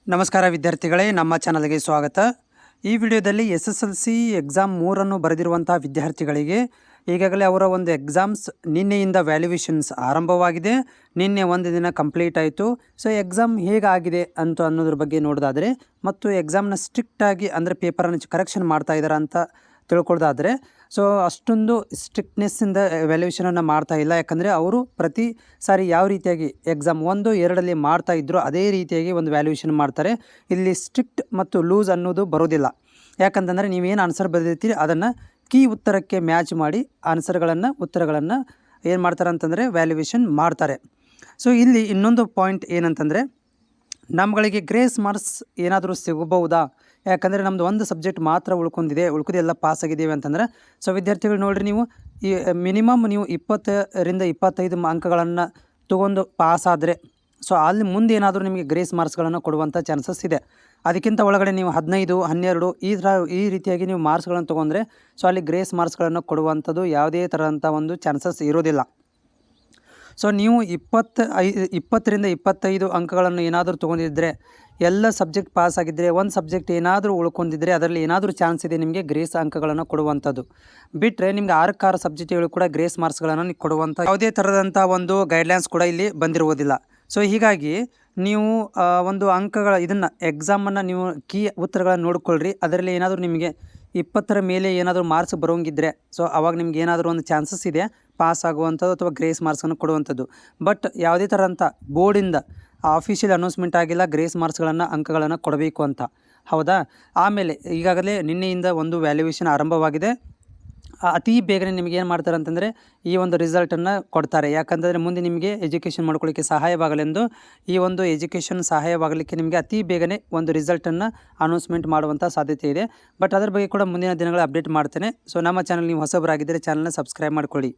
ನಮಸ್ಕಾರ ವಿದ್ಯಾರ್ಥಿಗಳೇ, ನಮ್ಮ ಚಾನಲ್ಗೆ ಸ್ವಾಗತ. ಈ ವಿಡಿಯೋದಲ್ಲಿ SSLC ಎಕ್ಸಾಮ್ 3 ಬರೆದಿರುವಂಥ ವಿದ್ಯಾರ್ಥಿಗಳಿಗೆ ಈಗಾಗಲೇ ಅವರ ಒಂದು ಎಕ್ಸಾಮ್ಸ್ ನಿನ್ನೆಯಿಂದ ವ್ಯಾಲ್ಯೂಯೇಷನ್ಸ್ ಆರಂಭವಾಗಿದೆ. ನಿನ್ನೆ ಒಂದು ದಿನ ಕಂಪ್ಲೀಟ್ ಆಯಿತು. ಸೊ ಎಕ್ಸಾಮ್ ಹೇಗಾಗಿದೆ ಅಂತ ಅನ್ನೋದ್ರ ಬಗ್ಗೆ ನೋಡೋದಾದರೆ, ಮತ್ತು ಎಕ್ಸಾಮ್ನ ಸ್ಟ್ರಿಕ್ಟಾಗಿ ಅಂದರೆ ಪೇಪರನ್ನು ಕರೆಕ್ಷನ್ ಮಾಡ್ತಾ ಇದ್ದಾರೆ ಅಂತ ತಿಳ್ಕೊಳ್ಳೋದಾದರೆ, ಸೊ ಅಷ್ಟೊಂದು ಸ್ಟ್ರಿಕ್ಟ್ನೆಸ್ಸಿಂದ ವ್ಯಾಲ್ಯೂಯೇಷನನ್ನು ಮಾಡ್ತಾ ಇಲ್ಲ. ಯಾಕಂದರೆ ಅವರು ಪ್ರತಿ ಸಾರಿ ಯಾವ ರೀತಿಯಾಗಿ ಎಕ್ಸಾಮ್ 1, 2ರಲ್ಲಿ ಮಾಡ್ತಾ ಇದ್ದರು ಅದೇ ರೀತಿಯಾಗಿ ಒಂದು ವ್ಯಾಲ್ಯೂಯೇಷನ್ ಮಾಡ್ತಾರೆ. ಇಲ್ಲಿ ಸ್ಟ್ರಿಕ್ಟ್ ಮತ್ತು ಲೂಸ್ ಅನ್ನೋದು ಬರೋದಿಲ್ಲ. ಯಾಕಂತಂದರೆ ನೀವೇನು ಆನ್ಸರ್ ಬರೆದಿರ್ತೀರಿ ಅದನ್ನು ಕೀ ಉತ್ತರಕ್ಕೆ ಮ್ಯಾಚ್ ಮಾಡಿ ಉತ್ತರಗಳನ್ನು ಏನು ಮಾಡ್ತಾರೆ ಅಂತಂದರೆ ವ್ಯಾಲ್ಯೂಯೇಷನ್ ಮಾಡ್ತಾರೆ. ಸೊ ಇಲ್ಲಿ ಇನ್ನೊಂದು ಪಾಯಿಂಟ್ ಏನಂತಂದರೆ, ನಮ್ಮಗಳಿಗೆ ಗ್ರೇಸ್ ಮಾರ್ಕ್ಸ್ ಏನಾದರೂ ಸಿಗಬಹುದಾ? ಯಾಕಂದರೆ ನಮ್ಮದು ಒಂದು ಸಬ್ಜೆಕ್ಟ್ ಮಾತ್ರ ಉಳ್ಕೋದೆಲ್ಲ ಪಾಸ್ ಆಗಿದ್ದೀವಿ ಅಂತಂದರೆ, ಸೊ ವಿದ್ಯಾರ್ಥಿಗಳು ನೋಡಿರಿ, ನೀವು ಈ ಮಿನಿಮಮ್ ನೀವು 20ರಿಂದ 25 ಅಂಕಗಳನ್ನು ತೊಗೊಂಡು ಪಾಸ್ ಆದರೆ, ಸೊ ಅಲ್ಲಿ ಮುಂದೆ ಏನಾದರೂ ನಿಮಗೆ ಗ್ರೇಸ್ ಮಾರ್ಕ್ಸ್ಗಳನ್ನು ಕೊಡುವಂಥ ಚಾನ್ಸಸ್ ಇದೆ. ಅದಕ್ಕಿಂತ ಒಳಗಡೆ ನೀವು 15, 12 ಈ ರೀತಿಯಾಗಿ ನೀವು ಮಾರ್ಕ್ಸ್ಗಳನ್ನು ತೊಗೊಂಡ್ರೆ, ಸೊ ಅಲ್ಲಿ ಗ್ರೇಸ್ ಮಾರ್ಕ್ಸ್ಗಳನ್ನು ಕೊಡುವಂಥದ್ದು ಯಾವುದೇ ಥರದಂಥ ಒಂದು ಚಾನ್ಸಸ್ ಇರೋದಿಲ್ಲ. ಸೊ ನೀವು 20ರಿಂದ 25 ಅಂಕಗಳನ್ನು ಏನಾದರೂ ತೊಗೊಂಡಿದ್ದರೆ, ಎಲ್ಲ ಸಬ್ಜೆಕ್ಟ್ ಪಾಸ್ ಆಗಿದ್ದರೆ, ಒಂದು ಸಬ್ಜೆಕ್ಟ್ ಏನಾದರೂ ಉಳ್ಕೊಂಡಿದ್ದರೆ ಅದರಲ್ಲಿ ಏನಾದರೂ ಚಾನ್ಸ್ ಇದೆ ನಿಮಗೆ ಗ್ರೇಸ್ ಅಂಕಗಳನ್ನು ಕೊಡುವಂಥದ್ದು. ಬಿಟ್ಟರೆ ನಿಮ್ಗೆ 6 ಸಬ್ಜೆಕ್ಟ್ಗಳು ಕೂಡ ಗ್ರೇಸ್ ಮಾರ್ಕ್ಸ್ಗಳನ್ನು ಕೊಡುವಂಥ ಯಾವುದೇ ಥರದಂಥ ಒಂದು ಗೈಡ್ಲೈನ್ಸ್ ಕೂಡ ಇಲ್ಲಿ ಬಂದಿರುವುದಿಲ್ಲ. ಸೊ ಹೀಗಾಗಿ ನೀವು ಒಂದು ಇದನ್ನು ಎಕ್ಸಾಮನ್ನು ನೀವು ಕೀ ಉತ್ತರಗಳನ್ನು ನೋಡ್ಕೊಳ್ರಿ. ಅದರಲ್ಲಿ ಏನಾದರೂ ನಿಮಗೆ 20ರ ಮೇಲೆ ಏನಾದರೂ ಮಾರ್ಕ್ಸ್ ಬರೋಂಗಿದ್ರೆ, ಸೊ ಅವಾಗ ನಿಮ್ಗೆ ಏನಾದರೂ ಒಂದು ಚಾನ್ಸಸ್ ಇದೆ ಪಾಸ್ ಆಗುವಂಥದ್ದು ಅಥವಾ ಗ್ರೇಸ್ ಮಾರ್ಕ್ಸನ್ನು ಕೊಡುವಂಥದ್ದು. ಬಟ್ ಯಾವುದೇ ಥರಂಥ ಬೋರ್ಡಿಂದ ಆಫಿಷಿಯಲ್ ಅನೌನ್ಸ್ಮೆಂಟ್ ಆಗಿಲ್ಲ ಗ್ರೇಸ್ ಅಂಕಗಳನ್ನು ಕೊಡಬೇಕು ಅಂತ. ಹೌದಾ? ಆಮೇಲೆ ಈಗಾಗಲೇ ನಿನ್ನೆಯಿಂದ ಒಂದು ವ್ಯಾಲ್ಯೂಯೇಷನ್ ಆರಂಭವಾಗಿದೆ. ಅತಿ ಬೇಗನೆ ನಿಮಗೆ ಏನು ಮಾಡ್ತಾರೆ ಅಂತಂದರೆ ಈ ಒಂದು ರಿಸಲ್ಟನ್ನು ಕೊಡ್ತಾರೆ. ಯಾಕಂತಂದರೆ ಮುಂದೆ ನಿಮಗೆ ಎಜುಕೇಷನ್ ಮಾಡ್ಕೊಳ್ಳಿಕ್ಕೆ ಸಹಾಯವಾಗಲೆಂದು, ಈ ಒಂದು ಎಜುಕೇಷನ್ ಸಹಾಯವಾಗಲಿಕ್ಕೆ ನಿಮಗೆ ಅತಿ ಬೇಗನೆ ಒಂದು ರಿಸಲ್ಟನ್ನು ಅನೌನ್ಸ್ಮೆಂಟ್ ಮಾಡುವಂಥ ಸಾಧ್ಯತೆ ಇದೆ. ಬಟ್ ಅದ್ರ ಬಗ್ಗೆ ಕೂಡ ಮುಂದಿನ ದಿನಗಳ ಅಪ್ಡೇಟ್ ಮಾಡ್ತೇನೆ. ಸೊ ನಮ್ಮ ಚಾನಲ್ ನೀವು ಹೊಸಬರಾಗಿದ್ದರೆ ಚಾನಲ್ನ ಸಬ್ಸ್ಕ್ರೈಬ್ ಮಾಡ್ಕೊಳ್ಳಿ.